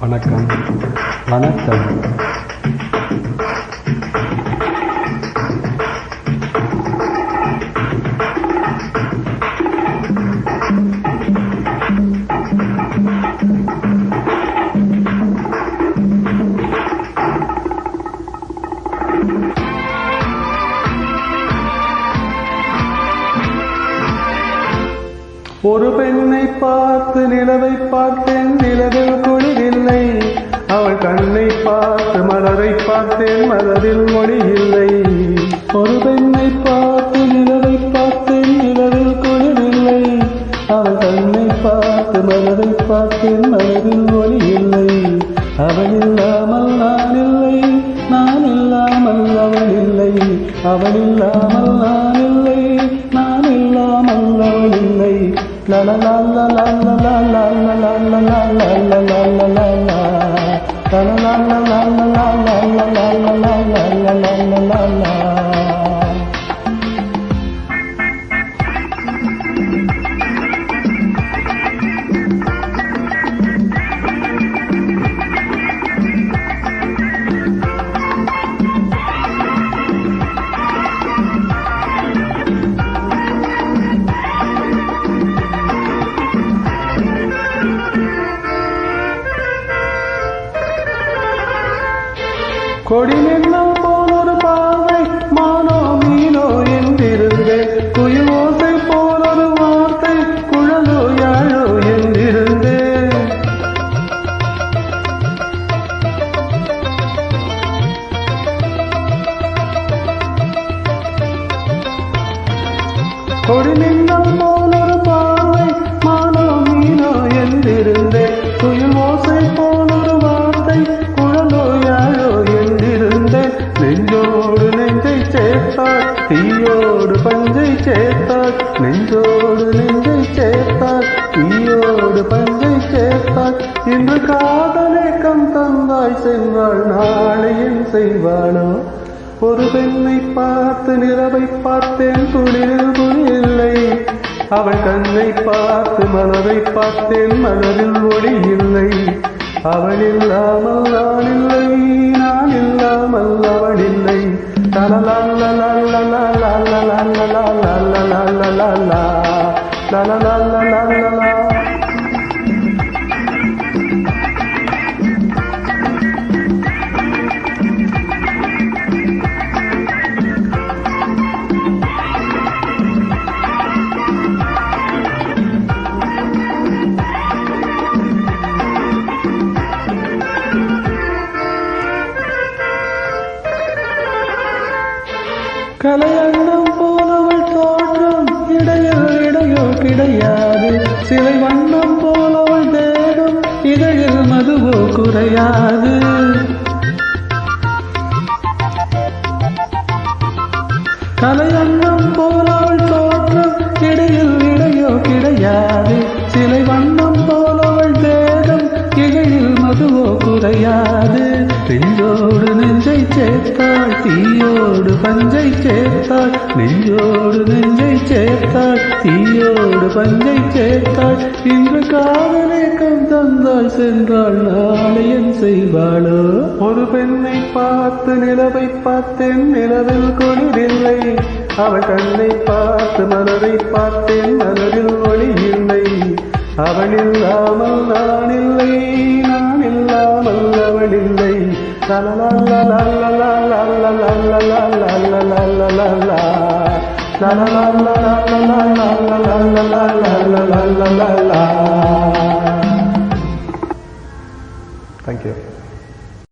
வணக்கம் வணக்கம். ஒரு பெண்ணை பார்த்து நிலவை பார்த்தேன், நிலவில் குளிரில்லை. அவள் கண்ணை பார்த்து மலரை பார்த்தேன், மலரில் மொழி இல்லை. ஒரு பெண்ணை பார்த்து நிலவை பார்த்தேன், நிலவில் குளிரில்லை. அவள் கண்ணை பார்த்து மலரை பார்த்தேன், மலரில் மொழி இல்லை. அவள் இல்லாமல் நான் இல்லை, நான் இல்லாமல் அவள் இல்லை. அவள் இல்லாமல் நான் இல்லை, நான் இல்லாமல் அவள் இல்லை. La la la la la la la la la la la la la la la la la la. La la la la la la la la la la la la la la la la la. கொடி நின்னம் போல் ஒரு பார்வை, மானோ மீனோ என்றிருந்தேன். குயில் ஓசை போல் ஒரு வார்த்தை, குழலோ யாழோ என்றிருந்தேன். கொடி நின்னம் போல் ஒரு பார்வை, மானோ மீனோ என்றிருந்தேன். குயில் ஓசை போல் ஒரு வார்த்தை, குழலோ யாழோ என்றிருந்தேன். நெஞ்சோடு நெஞ்சை சேர்த்தாள், தீயோடு பஞ்சை சேர்த்தாள். நெஞ்சோடு நெஞ்சை சேர்த்தாள், தீயோடு பஞ்சை சேர்த்தாள். இன்று காதலேக்கம் தந்தாய் சென்றாள், நாளை என் செய்வாளோ? ஒரு பெண்ணை பார்த்து நிலவை பார்த்தேன், குளிரில் குளிரில்லை. அவள் கண்ணை பார்த்து மலரை பார்த்தேன், மலரில் ஒளி இல்லை. அவள் இல்லாமல் நான் இல்லை, நான் இல்லாமல் அவள் இல்லை. கலையண்ணம் போலவள் தோற்றம், இடையில் இடையோ கிடையாது. சிலை வண்ணம் போலவள் தேகம், இதழில் மதுவோ குறையாது. கலையண்ணம் போலவள் தோற்றம், இடையில் இடையோ கிடையாது. சிலை வண்ணம் போலவள் தேகம், இதழில் மதுவோ குறையாது. நெஞ்சோடு நெஞ்சை சேர்த்தாள், தீயோடு பஞ்சை சேர்த்தாள். நெஞ்சோடு நெஞ்சை சேர்த்தாள், தீயோடு பஞ்சை சேர்த்தாள். இன்று காதலேக்கம் தந்தாள் சென்றாள், நாளை என் செய்வாளோ? ஒரு பெண்ணை பார்த்து நிலவை பார்த்தேன், நிலவில் குளிரில்லை. அவள் கண்ணை பார்த்து மலரை பார்த்தேன், மலரில் ஒளி இல்லை. அவள் இல்லாமல் நான் இல்லை, நான் இல்லாமல் அவள் இல்லை. La la la la la la la la la la la la la la la la la la. La la la la la la la la la la la la la la la la. Thank you.